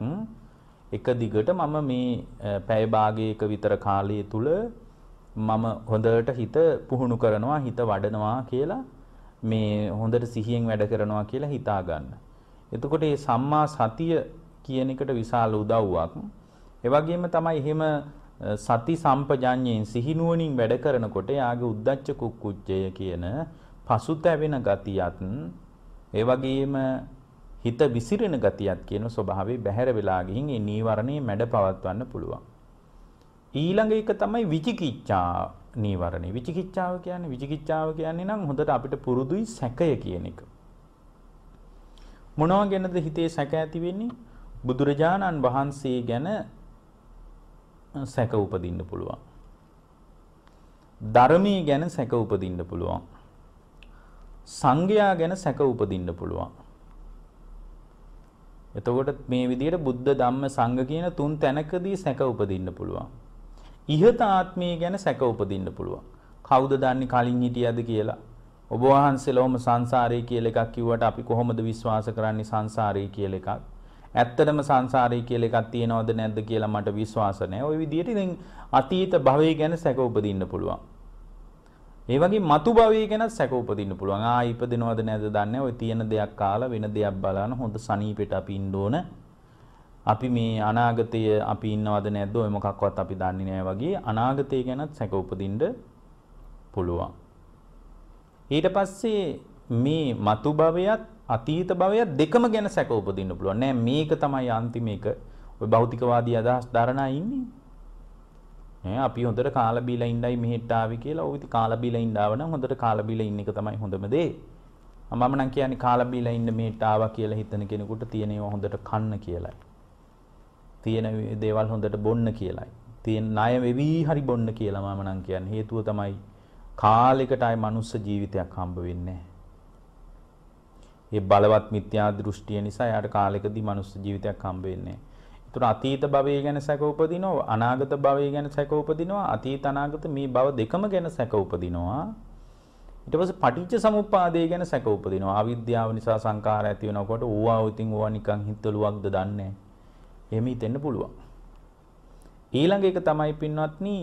එක දිගට මම මේ පැය භාගයක විතර කාලය තුල මම හොඳට හිත පුහුණු කරනවා, හිත වඩනවා කියලා මේ හොඳට සිහියෙන් වැඩ කරනවා කියලා හිතා ගන්න. එතකොට මේ සම්මා සතිය කියන එකට විශාල උදව්වක්. ඒ වගේම තමයි එහෙම සති සම්පජාඤ්ඤයෙන් සිහිනුවණින් වැඩ කරනකොට යාගේ උද්දච්ච කුක්කුච්චය කියන පසුතැවෙන ගතියත් ඒ වගේම හිත විසිරෙන ගතියත් කියන ස්වභාවය බැහැර වෙලා ගිහින් ඒ නීවරණේ මැඩ පවත්වන්න පුළුවන්. ඊළඟ එක තමයි විචිකිච්ඡා නීවරණේ. විචිකිච්ඡාව කියන්නේ නම් හොඳට අපිට පුරුදුයි සැකය කියන එක. මොනවා ගැනද හිතේ සැක ඇති වෙන්නේ? බුදුරජාණන් වහන්සේ ගැන සැක උපදින්න පුළුවන්. ධර්මයේ ගැන සැක උපදින්න පුළුවන්. සංඝයා ගැන සැක උපදින්න පුළුවන්. එතකොට මේ විදිහට බුද්ධ ධම්ම සංඝ කියන තුන් තැනකදී සැක උපදින්න පුළුවන්. ඉහත ආත්මය ගැන සැක උපදින්න පුළුවන්. කවුද දන්නේ කලින් හිටියද කියලා? ඔබ වහන්සේලෝම සංසාරේ කියලා එකක් කිව්වට අපි කොහොමද විශ්වාස කරන්නේ සංසාරේ කියලා එකක්? ඇත්තටම සංසාරේ කියලා එකක් තියෙනවද නැද්ද කියලා මට විශ්වාස නැහැ. ওই විදිහට ඉතින් අතීත භවය ගැන සැක උපදින්න පුළුවන්. ඒ වගේ මතු භවය ගැන සැක උපදින්න පුළුවන්. ඉපදිනවද නැද්ද දන්නේ. ওই තියෙන දෙයක් කාලා වෙන දෙයක් බලන හොඳ සනීපෙට අපි ඉන්න ඕන. අපි මේ අනාගතය අපි ඉන්නවද නැද්ද ඔය මොකක්වත් අපි දන්නේ නැහැ වගේ අනාගතය ගැනත් සැක උපදින්න පුළුවන්. ඊට පස්සේ මේ මතු භවයත් අතීත භවයත් දෙකම ගැන සැක උපදින්න පුළුවන්. නෑ මේක තමයි අන්තිම එක. ඔය භෞතිකවාදී අදහස් දරනා ඉන්නේ. අපි හොඳට කාලා බීලා ඉඳයි මෙහෙට ආවි කියලා. ඔය ඉතින් කාලා බීලා ඉඳාව නම් හොඳට කාලා බීලා ඉන්න එක තමයි හොඳම දේ. මම නම් කියන්නේ කාලා බීලා ඉන්න මෙහෙට ආවා කියලා හිතන කෙනෙකුට තියෙන ඒවා හොඳට කන්න කියලායි. තියෙන දේවල් හොඳට බොන්න කියලායි. තියෙන ණය වෙවි හරි බොන්න කියලා මම නම් කියන්නේ. හේතුව තමයි කාලයකට ආයි මනුස්ස ජීවිතයක් හම්බ වෙන්නේ නැහැ. ඒ බලවත් මිත්‍යා දෘෂ්ටිය නිසා යාට කාලයකදී මනුස්ස ජීවිතයක් හම්බ වෙන්නේ නැහැ. ඒතර අතීත භවය ගැන සැක උපදිනවා, අනාගත භවය ගැන සැක උපදිනවා, අතීත අනාගත මේ භව දෙකම ගැන සැක උපදිනවා. ඊට පස්සේ පටිච්ච සමුප්පාදය ගැන සැක උපදිනවා. අවිද්‍යාව නිසා සංකාර ඇති වෙනකොට ඕවා ඉතින් ඕවා නිකන් හිතලුවක්ද දන්නේ නැහැ. එහෙම හිතෙන්න පුළුවන්. ඊළඟ එක තමයි පින්වත්නි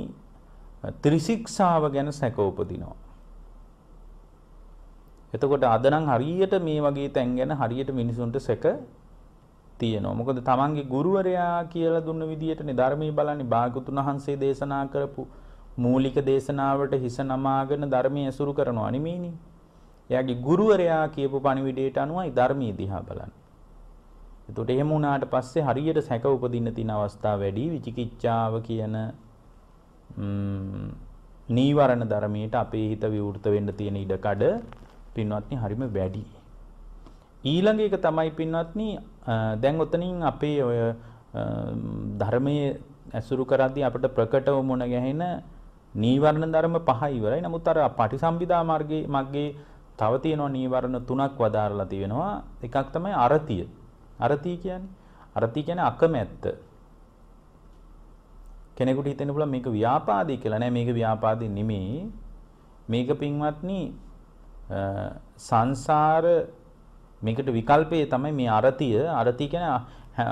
ත්‍රිශික්ෂාව ගැන සැක උපදිනවා. එතකොට අද නම් හරියට මේ වගේ තැන් ගැන හරියට මිනිසුන්ට සැක තියෙනවා. මොකද තමන්ගේ ගුරුවරයා කියලා දුන්න විදිහටනේ ධර්මයේ බලන්නේ. භාගතුන් වහන්සේ දේශනා කරපු මූලික දේශනාවට හිස නමාගෙන ධර්මයේ ඇසුරු කරනවා නෙමෙයිනේ. එයාගේ ගුරුවරයා කියපු පණිවිඩයට අනුවයි ධර්මයේ දිහා බලන්නේ. එතකොට එහෙම වුණාට පස්සේ හරියට සැක උපදින්න තියෙන අවස්ථා වැඩි. විචිකිච්ඡාව කියන නීවරණ ධර්මයට අපේ හිත විවෘත වෙන්න තියෙන ඉඩකඩ පින්වත්නි හරිම වැඩි. ඊළඟ එක තමයි පින්වත්නි දැන් ඔතනින් අපේ ඔය ධර්මයේ ඇසුරු කරද්දී අපිට ප්‍රකටව මුණ ගැහෙන නීවරණ ධර්ම පහ ඉවරයි. නමුත් අර පටිසම්භිදා මග්ගේ තව තියෙනවා නීවරණ තුනක් වදාරලා තියෙනවා. එකක් තමයි අරතිය. අරතිය කියන්නේ අකමැත්ත. කෙනෙකුට හිතෙන්න පුළුවන් මේක ව්‍යාපාදී කියලා. නෑ මේක ව්‍යාපාදී නෙමෙයි. මේක පින්වත්නි සංසාර මේකට විකල්පයේ තමයි මේ අරතිය. අරතිය කියන්නේ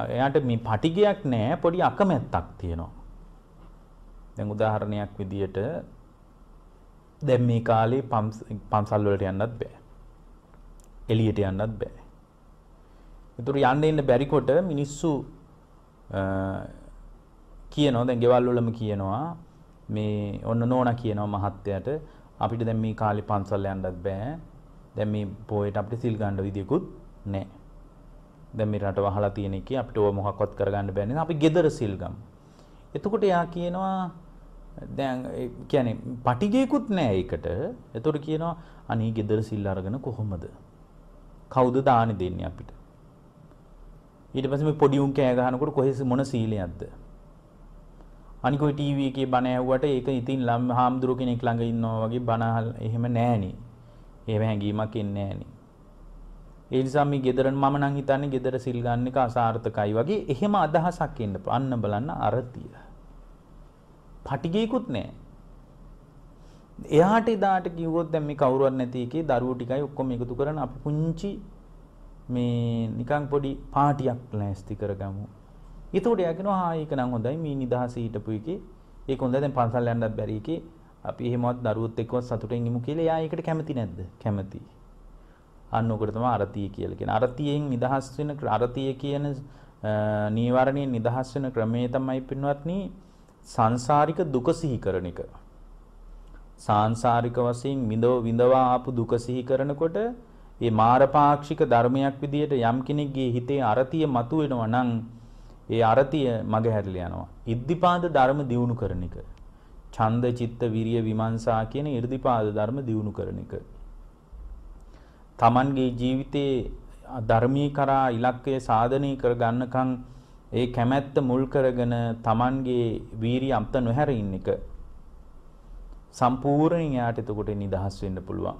එයාට මේ පටිගයක් නෑ, පොඩි අකමැත්තක් තියෙනවා. දැන් උදාහරණයක් විදියට දැන් මේ කාලේ පන්සල් වලට යන්නත් බෑ. එළියට යන්නත් බෑ. ඒතර යන්න ඉන්න බැරි කොට මිනිස්සු කියනවා දැන් ගෙවල් වලම කියනවා මේ ඔන්න නෝනා කියනවා මහත්තයාට අපිට දැන් මේ කාලේ පන්සල් යන්නත් බෑ. දැන් මේ පොයට අපිට සිල් ගන්න විදියකුත් නැහැ. දැන් මේ රට වහලා තියෙන එකේ අපිට ඕව මොකක්වත් කරගන්න බෑ නේද? අපි ගෙදර සිල් ගමු. එතකොට එයා කියනවා දැන් කියන්නේ පටිගයකුත් නැහැ ඒකට. එතකොට කියනවා අනේ ගෙදර සිල් අරගෙන කොහොමද? කවුද දානි දෙන්නේ අපිට? ඊට පස්සේ මේ පොඩි උන් කෑ ගහනකොට කොහෙද මොන සීලයක්ද? අනික ඔය ටීවී එකේ බණ ඇහුවට ඒක ඉතින් හාමුදුරු කෙනෙක් ළඟ ඉන්නවා වගේ බණ එහෙම නැහනේ. එහෙම හැඟීමක් එන්නේ නැහනේ. ඒ නිසා මේ ගෙදර මම නම් හිතන්නේ ගෙදර සිල් ගන්න එක අසාර්ථකයි වගේ එහෙම අදහසක් එන්න අන්න බලන්න අරතිය. පටිගයකුත් නැහැ. එයාට එදාට කිව්වොත් දැන් මේ කවුරුවත් නැති එකේ දරුවෝ ටිකයි ඔක්කොම එකතු කරන අපි පුංචි මේ නිකන් පොඩි පාටියක් ලෑස්ති කරගමු. ඒතකොට එයා කියනවා ඒක නම් හොඳයි මේ නිදහසේ හිටපු එකේ ඒක හොඳයි දැන් පන්සල් යන්නත් බැරි එකේ අපි එහෙමවත් දරුවොත් එක්කවත් සතුටින් ඉමු කියලා එයා ඒකට කැමති නැද්ද? කැමති. අන්න ඔකට තමයි අරතිය කියලා කියන්නේ. අරතියෙන් නිදහස් වෙන අරතිය කියන නීවරණයෙන් නිදහස් වෙන ක්‍රමය තමයි පින්වත්නි සංසාරික දුක සිහි කරන එක. සාංශාරික වශයෙන් විඳවා ආපු දුක සිහි කරනකොට ඒ මාරපාක්ෂික ධර්මයක් විදියට යම් කෙනෙක්ගේ හිතේ අරතිය මතුවෙනවා නම් ඒ අරතිය මගහැරලා යනවා. ඉද්ධිපාද ධර්ම දියුණු කරන එක. ඡන්ද චිත්ත විරිය විමර්ශා කියන ඉර්ධිපාද ධර්ම දියුණු කරන එක. තමන්ගේ ජීවිතේ ධර්මී කරා ඉලක්කය සාධනය කර ගන්නකම් ඒ කැමැත්ත මුල් කරගෙන තමන්ගේ වීරිය අම්ත නොහැර ඉන්න එක. සම්පූර්ණයෙන් යාට එතකොට නිදහස් වෙන්න පුළුවන්.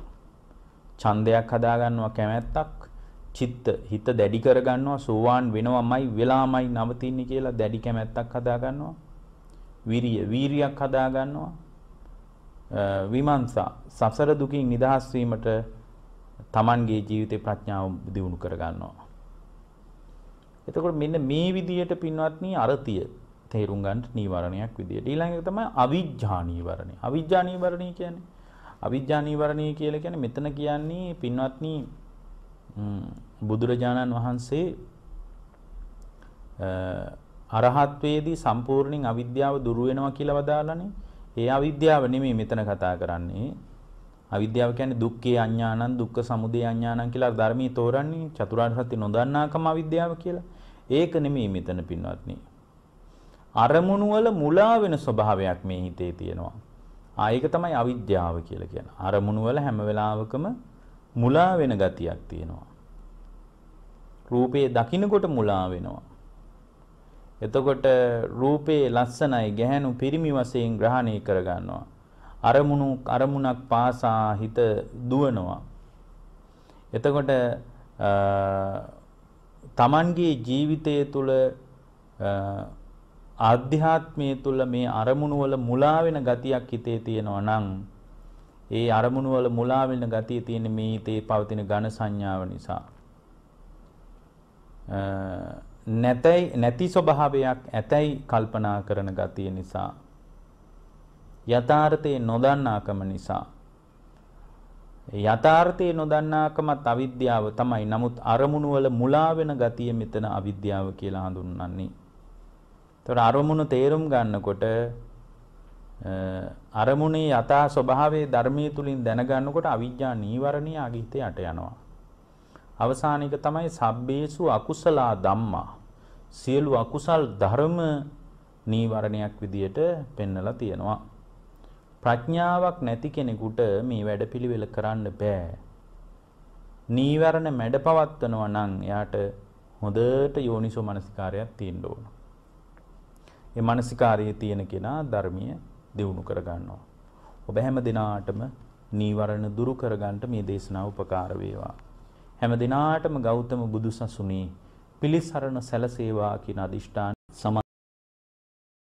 ඡන්දයක් හදා ගන්නවා කැමැත්තක්, චිත්ත හිත දැඩි කර ගන්නවා සෝවාන් වෙනවමයි වෙලාමයි නවතින්නේ කියලා දැඩි කැමැත්තක් හදා ගන්නවා. වීරියක් හදා ගන්නවා. විමර්ශා සසර දුකින් නිදහස් වීමට Tamanගේ ජීවිතේ ප්‍රඥාව දියුණු කර ගන්නවා. එතකොට මෙන්න මේ විදියට පින්වත්නි අරතිය තේරුම් ගන්න නීවරණයක් විදියට. ඊළඟ එක තමයි අවිජ්ජා නීවරණය. අවිජ්ජා නීවරණය කියන්නේ කියලා කියන්නේ මෙතන කියන්නේ පින්වත්නි බුදුරජාණන් වහන්සේ අරහත්වේදී සම්පූර්ණයෙන් අවිද්‍යාව දුරු වෙනවා කියලා වදාළානේ. ඒ අවිද්‍යාව නෙමෙයි මෙතන කතා කරන්නේ. අවිද්‍යාව කියන්නේ දුක්ඛේ අඥානං දුක්ඛ සමුදය අඥානං කියලා ධර්මයේ තෝරන්නේ චතුරාර්ය සත්‍ය නොදන්නාකම අවිද්‍යාව කියලා. ඒක නෙමෙයි මෙතන පින්වත්නි. අරමුණු වල මුලා වෙන ස්වභාවයක් මේ හිතේ තියෙනවා. ඒක තමයි අවිද්‍යාව කියලා කියන්නේ. අරමුණු වල හැම වෙලාවකම මුලා වෙන ගතියක් තියෙනවා. රූපේ දකින්නකොට මුලා වෙනවා. එතකොට රූපේ ලස්සනයි ගැහැණු පිරිමි වශයෙන් ග්‍රහණය කර ගන්නවා. අරමුණක් පාසා හිත දුවනවා. එතකොට තමන්ගේ ජීවිතය තුළ ආධ්‍යාත්මයේ තුළ මේ අරමුණු වල මුලා වෙන ගතියක් හිතේ තියෙනවා නම් ඒ අරමුණු වල මුලා වෙන ගතිය තියෙන මේ හිතේ පවතින ඝන සංඥාව නිසා නැති ස්වභාවයක් ඇතයි කල්පනා කරන ගතිය නිසා යථාර්ථයේ නොදන්නාකම නිසා යථාර්ථයේ නොදන්නාකමත් අවිද්‍යාව තමයි. නමුත් අරමුණු වල මුලා වෙන ගතිය මෙතන අවිද්‍යාව කියලා හඳුන්වන්නේ. ඒතර අරමුණු තේරුම් ගන්නකොට අරමුණේ යථා ස්වභාවයේ ධර්මයේ තුලින් දැනගන්නකොට අවිජ්ජා නීවරණිය අගිතේ යට යනවා. අවසාන එක තමයි සබ්බේසු අකුසලා ධම්මා. සියලු අකුසල් ධර්ම නීවරණයක් විදියට පෙන්නලා තියෙනවා. ප්‍රඥාවක් නැති කෙනෙකුට මේ වැඩපිළිවෙල කරන්න බෑ. නීවරණ මැඩපවත්වනවා නම් එයාට හොඳට යෝනිසෝ මනසිකාරයක් තියෙන්න ඕන. ඒ මනසිකාරයේ තියෙන කෙනා ධර්මීය දියුණු කර ගන්නවා. ඔබ හැම දිනාටම නීවරණ දුරු කර ගන්නට මේ දේශනාව උපකාර වේවා. හැම දිනාටම ගෞතම බුදුසසුනේ පිළිසරණ සැලසේවා කියන අදිෂ්ඨාන